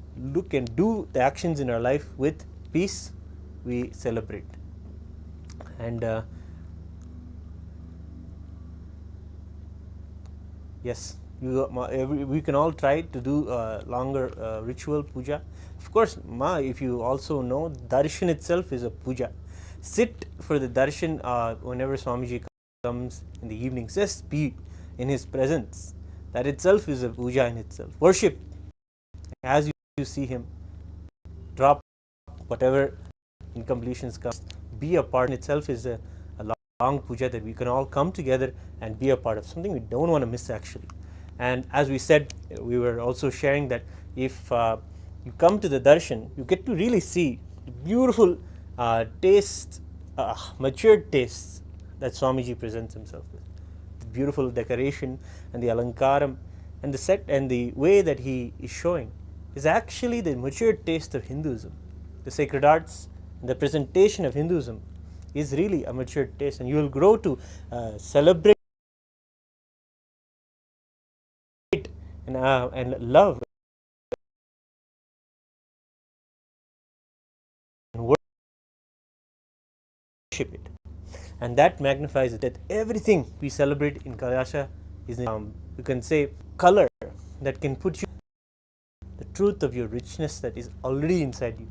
do the actions in our life with peace, we celebrate. And yes, we can all try to do longer ritual puja. Of course, if you also know, darshan itself is a puja. Sit for the darshan whenever Swamiji comes in the evenings. Just be in his presence. That itself is a puja in itself. Worship. As you see him, drop whatever incompletions come. Be a part in itself is a long puja that we can all come together and be a part of. Something we don't want to miss actually. And as we said, we were also sharing that if you come to the darshan, you get to really see the beautiful taste, matured tastes that Swamiji presents himself with. The beautiful decoration and the alankaram and the set and the way that he is showing is actually the matured taste of Hinduism. The sacred arts The presentation of Hinduism is really a mature taste, and you will grow to celebrate and love and worship it. And that magnifies it. That everything we celebrate in KAILASA is, you can say, color that can put you the truth of your richness that is already inside you.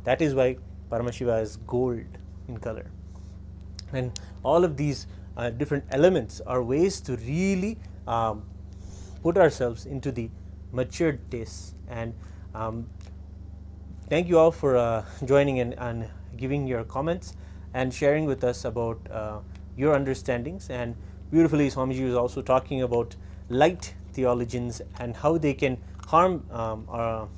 That is why Paramashiva is gold in color. And all of these different elements are ways to really put ourselves into the matured tastes. And thank you all for joining in and giving your comments and sharing with us about your understandings. And beautifully, Swamiji was also talking about light theologians and how they can harm our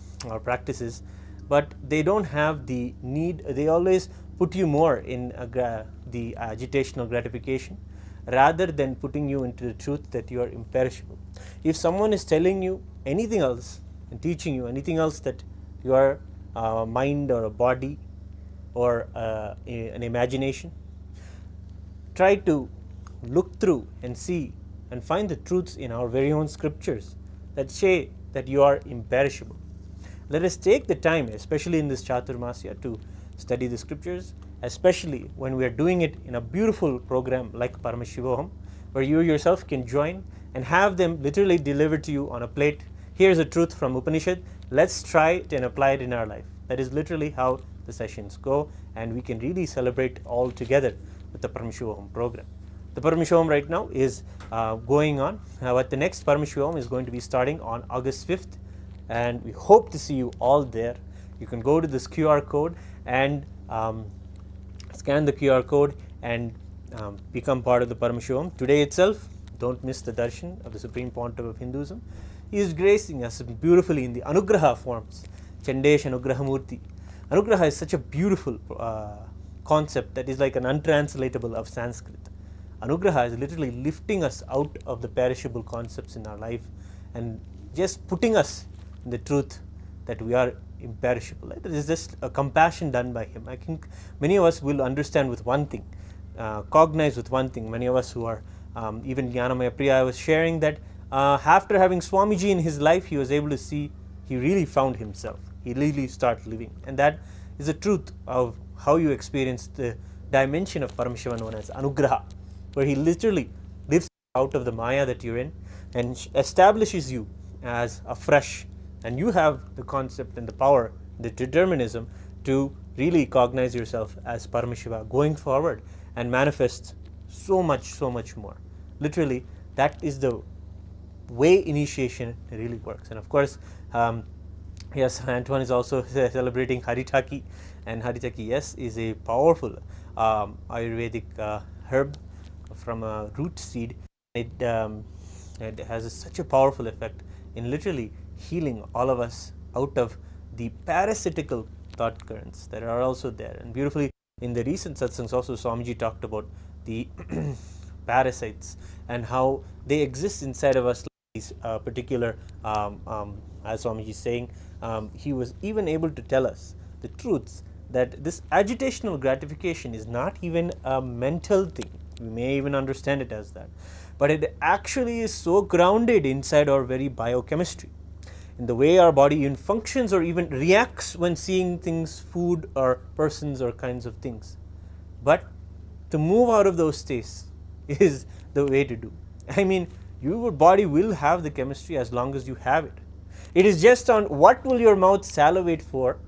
practices, but they don't have the need. They always put you more in the agitational gratification rather than putting you into the truth that you are imperishable. If someone is telling you anything else and teaching you anything else, that you are a mind or a body or an imagination, try to look through and see and find the truths in our very own scriptures that say that you are imperishable. Let us take the time, especially in this Chaturmasya, to study the scriptures, especially when we are doing it in a beautiful program like Paramashivam, where you yourself can join and have them literally delivered to you on a plate. Here's a truth from Upanishad. Let's try it and apply it in our life. That is literally how the sessions go, and we can really celebrate all together with the Paramashivam program. The Paramashivam right now is going on, but the next Paramashivam is going to be starting on August 5th, and we hope to see you all there. You can go to this QR code and scan the QR code and become part of the Paramashivam. Today itself, don't miss the darshan of the Supreme Pontiff of Hinduism. He is gracing us beautifully in the Anugraha forms, Chandesh Anugraha Murti. Anugraha is such a beautiful concept that is like an untranslatable of Sanskrit. Anugraha is literally lifting us out of the perishable concepts in our life and just putting us in the truth that we are imperishable. It is just a compassion done by him. I think many of us will understand with one thing, cognize with one thing. Many of us who are even Jnanamaya Priya was sharing that after having Swamiji in his life, he was able to see he really found himself. He really started living, and that is the truth of how you experience the dimension of Paramashiva known as Anugraha, where he literally lifts out of the Maya that you're in and establishes you as afresh, and you have the concept and the power, the determinism to really cognize yourself as Paramashiva going forward and manifest so much more. Literally, that is the way initiation really works. And of course, yes, Antoine is also celebrating Haritaki, and Haritaki, yes, is a powerful Ayurvedic herb from a root seed. It has such a powerful effect in literally healing all of us out of the parasitical thought currents that are also there. And beautifully in the recent satsangs also, Swamiji talked about the parasites and how they exist inside of us. These particular, as Swamiji is saying, he was even able to tell us the truths that this agitational gratification is not even a mental thing. We may even understand it as that, but it actually is so grounded inside our very biochemistry, in the way our body even functions or even reacts when seeing things, food or persons or kinds of things. But to move out of those states is the way to do. I mean, your body will have the chemistry as long as you have it. It is just on what will your mouth salivate for,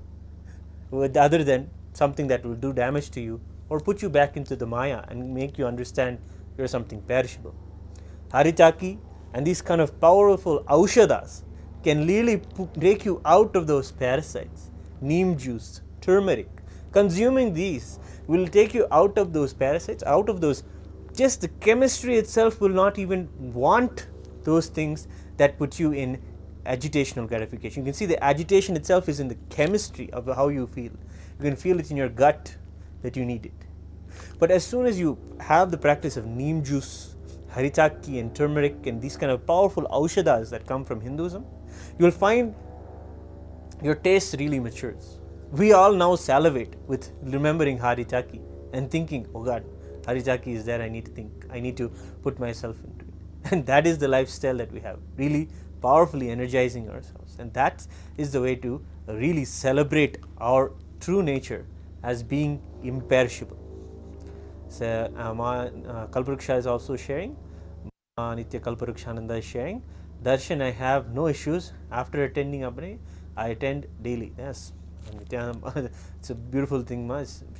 other than something that will do damage to you or put you back into the Maya and make you understand you're something perishable. Haritaki and these kind of powerful aushadas can really take you out of those parasites. Neem juice, turmeric, consuming these will take you out of those parasites, out of those, just the chemistry itself will not even want those things that put you in agitational gratification. You can see the agitation itself is in the chemistry of how you feel. You can feel it in your gut that you need it. But as soon as you have the practice of neem juice, haritaki and turmeric and these kind of powerful aushadas that come from Hinduism, you will find your taste really matures. we all now salivate with remembering Harijaki and thinking, oh God, Harijaki is there, I need to think, I need to put myself into it. And that is the lifestyle that we have, really powerfully energizing ourselves. And that is the way to really celebrate our true nature as being imperishable. So, Kalpruksha is also sharing, Nitya Kalparukshananda is sharing, Darshan, I have no issues. After attending Abhinay, I attend daily. Yes, it's a beautiful thing.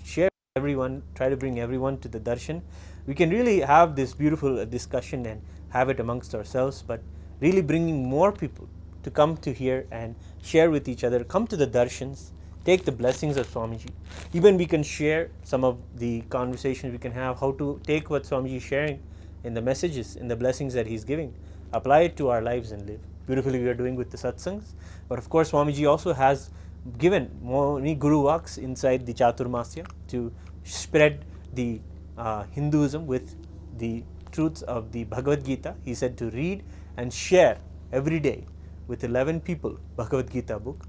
Share everyone, try to bring everyone to the Darshan. We can really have this beautiful discussion and have it amongst ourselves, but really bringing more people to come to here and share with each other, come to the Darshans, take the blessings of Swamiji. Even we can share some of the conversations we can have, how to take what Swamiji is sharing in the messages, in the blessings that he's giving, apply it to our lives and live. Beautifully we are doing with the satsangs. But of course Swamiji also has given many Guru Vaks inside the Chaturmasya to spread the Hinduism with the truths of the Bhagavad Gita. He said to read and share every day with 11 people Bhagavad Gita book.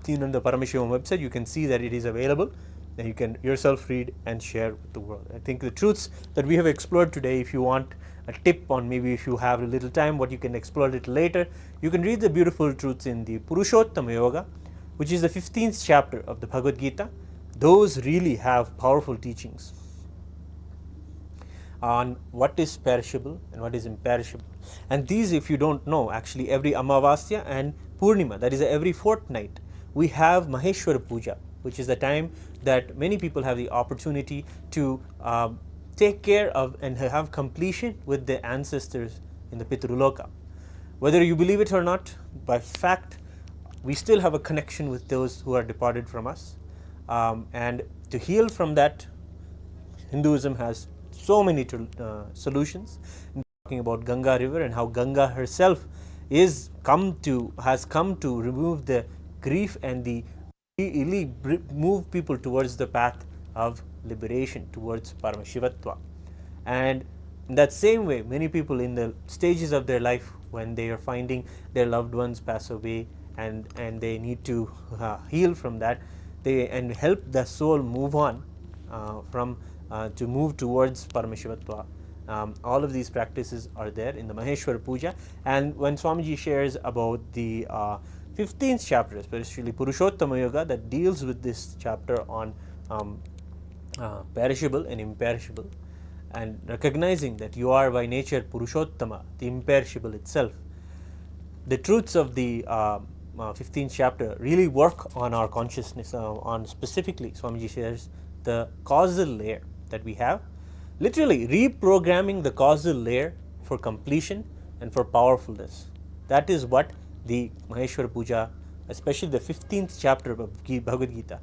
Nithyananda Paramashivam website, you can see that it is available, and you can yourself read and share with the world. I think the truths that we have explored today, if you want a tip on maybe if you have a little time, what you can explore a little later, you can read the beautiful truths in the Purushottama Yoga, which is the 15th chapter of the Bhagavad Gita. Those really have powerful teachings on what is perishable and what is imperishable. And these, if you don't know, actually every Amavasya and Purnima, that is every fortnight, we have Maheshwara Puja, which is the time that many people have the opportunity to take care of and have completion with their ancestors in the Pitruloka. Whether you believe it or not, by fact, we still have a connection with those who are departed from us. And to heal from that, Hinduism has so many solutions. Talking about Ganga river and how Ganga herself has come to remove the grief and really move people towards the path of liberation, towards Paramashivatva. And in that same way, many people in the stages of their life when they are finding their loved ones pass away and they need to heal from that, and help the soul move on to move towards Paramashivatva. All of these practices are there in the Maheshwara Puja. And when Swamiji shares about the 15th chapter, especially Purushottama Yoga, that deals with this chapter on perishable and imperishable, and recognizing that you are by nature Purushottama, the imperishable itself. The truths of the 15th chapter really work on our consciousness, on specifically, Swamiji shares, the causal layer that we have, literally reprogramming the causal layer for completion and for powerfulness. That is what the Maheshwara Puja, especially the 15th chapter of Bhagavad Gita,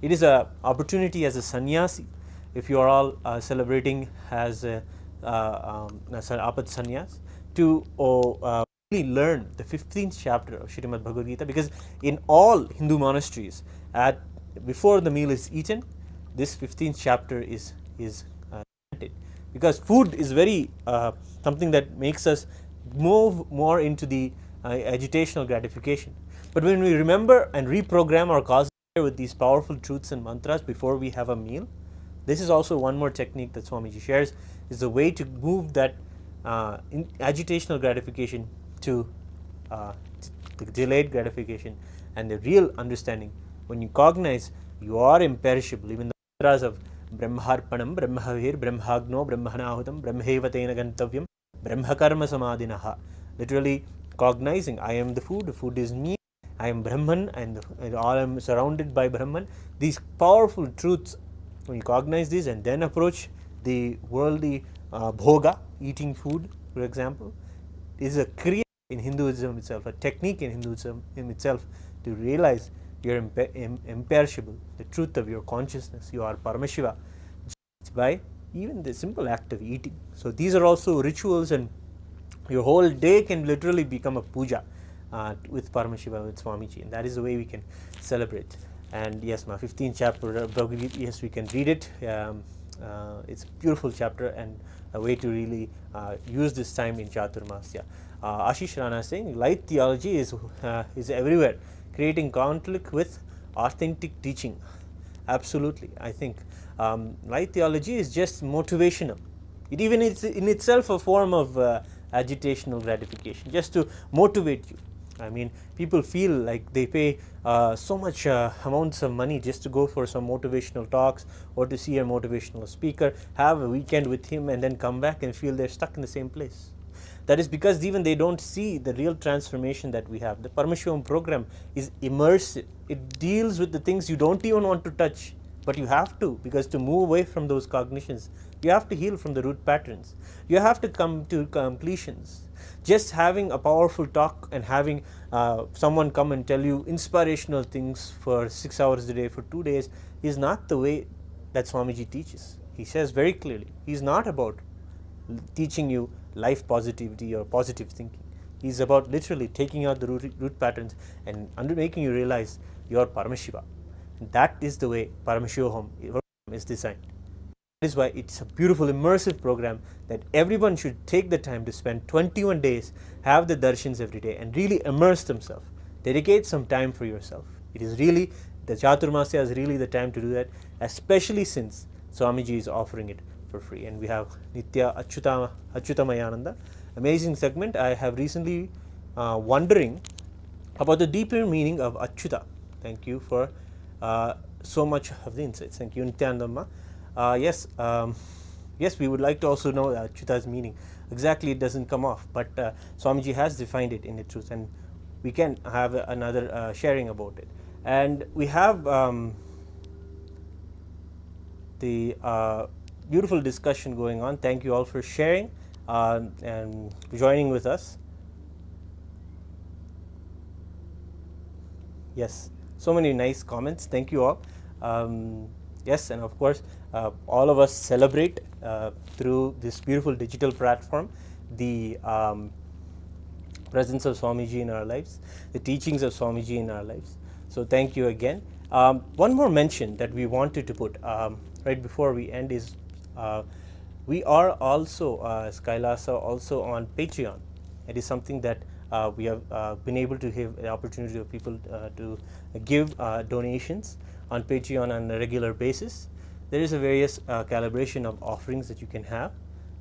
it is an opportunity as a sannyasi, if you are all celebrating as a Apat Sannyas, to really learn the 15th chapter of Srimad Bhagavad Gita, because in all Hindu monasteries, before the meal is eaten, this 15th chapter is chanted, because food is very something that makes us move more into the agitational gratification. But when we remember and reprogram our cause with these powerful truths and mantras before we have a meal, this is also one more technique that Swamiji shares, is the way to move that agitational gratification to the delayed gratification and the real understanding. When you cognize you are imperishable, even the mantras of Brahmarpanam, Brahmavir, Brahmagno, Brahmanahutam, Brahmevatena Gantavyam, Brahmakarma Samadhinaha, literally cognizing I am the food is me, I am Brahman, and all I am surrounded by Brahman. These powerful truths, when you cognize these and then approach the worldly bhoga, eating food, for example, is a kriya in Hinduism itself, a technique in Hinduism in itself, to realize you are imperishable, the truth of your consciousness, you are Paramashiva, just by even the simple act of eating. So these are also rituals, and your whole day can literally become a puja with Paramashiva, with Swamiji, and that is the way we can celebrate. And yes, my 15th chapter of Bhagavad Gita, yes, we can read it. It's a beautiful chapter and a way to really use this time in Chaturmasya. Ashish Rana is saying light theology is everywhere, creating conflict with authentic teaching. Absolutely, I think right theology is just motivational. It even is in itself a form of agitational gratification, just to motivate you. I mean, people feel like they pay so much amounts of money just to go for some motivational talks or to see a motivational speaker, have a weekend with him, and then come back and feel they're stuck in the same place. That is because even they don't see the real transformation that we have. The Paramashivam program is immersive. It deals with the things you don't even want to touch, but you have to, because to move away from those cognitions, you have to heal from the root patterns. You have to come to completions. Just having a powerful talk and having someone come and tell you inspirational things for 6 hours a day for 2 days is not the way that Swamiji teaches. He says very clearly, he's not about teaching you life positivity or positive thinking. He's about literally taking out the root patterns and making you realize you're Paramashiva. That is the way Paramashivam is designed. That is why it's a beautiful immersive program that everyone should take the time to spend 21 days, have the darshans every day, and really immerse themselves. Dedicate some time for yourself. It is really, the Chaturmasya is really the time to do that, especially since Swamiji is offering it for free. And we have Nitya Achyutamayananda, amazing segment. I have recently wondering about the deeper meaning of Achyuta. Thank you for so much of the insights. Thank you, Nithyananda. Yes, we would like to also know Achyuta's meaning. Exactly, it doesn't come off, but Swamiji has defined it in the truth, and we can have another sharing about it. And we have the beautiful discussion going on. Thank you all for sharing and joining with us. Yes, so many nice comments. Thank you all. Yes, and of course, all of us celebrate through this beautiful digital platform the presence of Swamiji in our lives, the teachings of Swamiji in our lives. So thank you again. One more mention that we wanted to put right before we end is we are also, as KAILASA, also on Patreon. It is something that we have been able to have the opportunity of people to give donations on Patreon on a regular basis. There is a various calibration of offerings that you can have.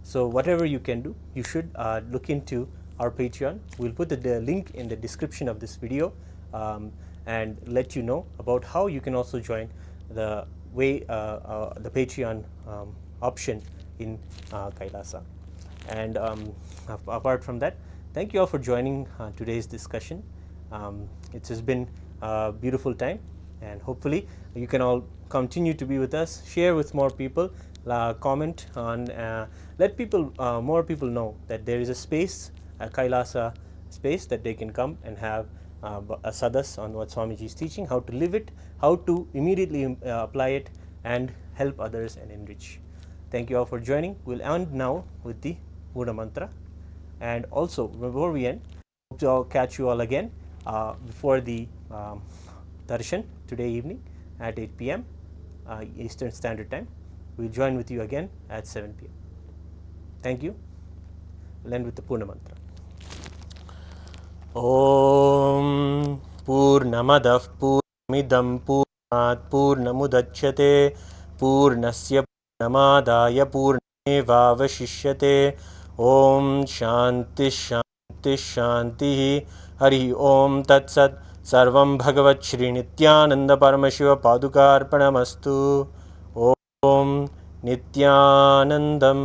So whatever you can do, you should look into our Patreon. We'll put the link in the description of this video and let you know about how you can also join the way the Patreon option in KAILASA. And apart from that, thank you all for joining today's discussion. It has been a beautiful time, and hopefully you can all continue to be with us, share with more people, comment on, let people, more people know that there is a space, a KAILASA space that they can come and have a sadas on what Swamiji is teaching, how to live it, how to immediately apply it and help others and enrich. Thank you all for joining. We'll end now with the Buddha mantra. And also, before we end, hope to all catch you all again before the darshan today evening at 8 p.m. Eastern Standard Time. We'll join with you again at 7 p.m. Thank you. We'll end with the Purna mantra. Om Purnamadah Purnamidam Purnat Purnamudachyate Purnasya Purnamadaya Purnamevavashishyate. Om Shanti Shanti Shanti. Hari Om Tat Sat. Sarvam Bhagavan Sri Nithyananda Paramashivam Padukarpanamastu. Om Nithyanandam.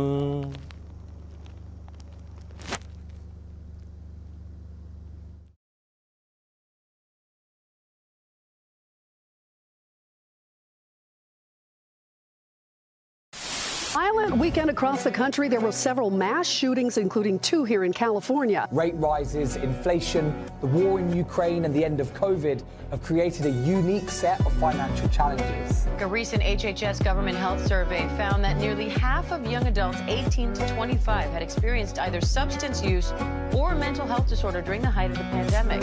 Violent weekend across the country. There were several mass shootings, including 2 here in California. Rate rises, inflation, the war in Ukraine and the end of COVID have created a unique set of financial challenges. A recent HHS government health survey found that nearly half of young adults 18 to 25 had experienced either substance use or mental health disorder during the height of the pandemic.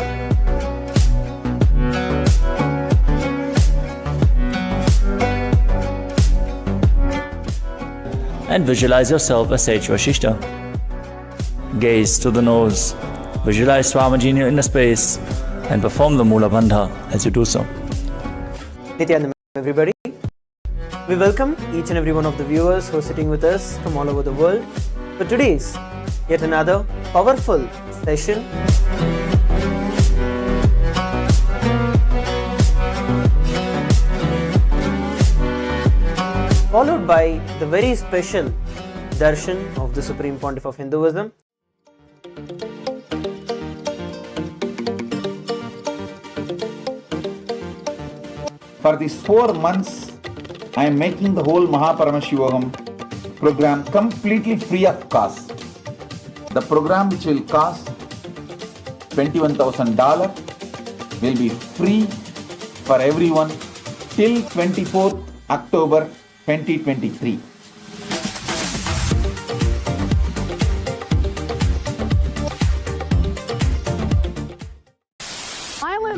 And visualize yourself as Sage Vashishta. Gaze to the nose, visualize Swamiji in the space, and perform the Mula Bandha as you do so. Nithyananda, everybody. We welcome each and every one of the viewers who are sitting with us from all over the world for today's yet another powerful session. Followed by the very special darshan of the Supreme Pontiff of Hinduism. For these 4 months, I am making the whole Paramashivam program completely free of cost. The program, which will cost $21,000, will be free for everyone till 24th October 2023.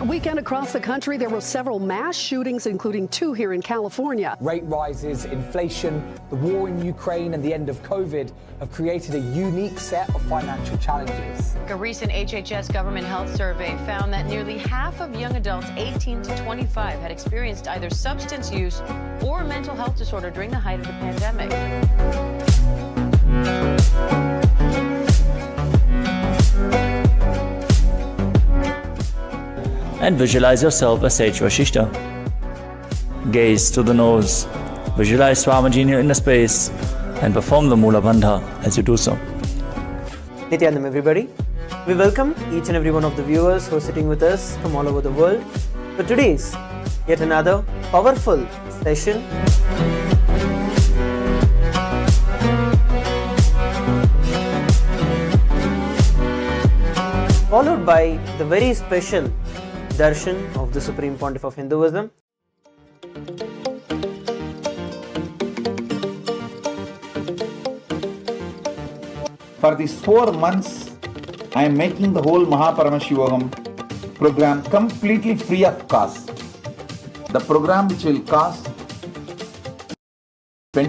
Weekend across the country, there were several mass shootings, including 2 here in California. Rate rises, inflation, the war in Ukraine and the end of COVID have created a unique set of financial challenges. A recent HHS government health survey found that nearly half of young adults 18 to 25 had experienced either substance use or mental health disorder during the height of the pandemic. And visualize yourself as Sage Vashishta. Gaze to the nose, visualize Swamiji in your inner space, and perform the Mula Bandha as you do so. Nithyananda, everybody. We welcome each and every one of the viewers who are sitting with us from all over the world for today's yet another powerful session. Followed by the very special darshan of the Supreme Pontiff of Hinduism. For these 4 months, I am making the whole Paramashivam program completely free of cost. The program, which will cost $21,000,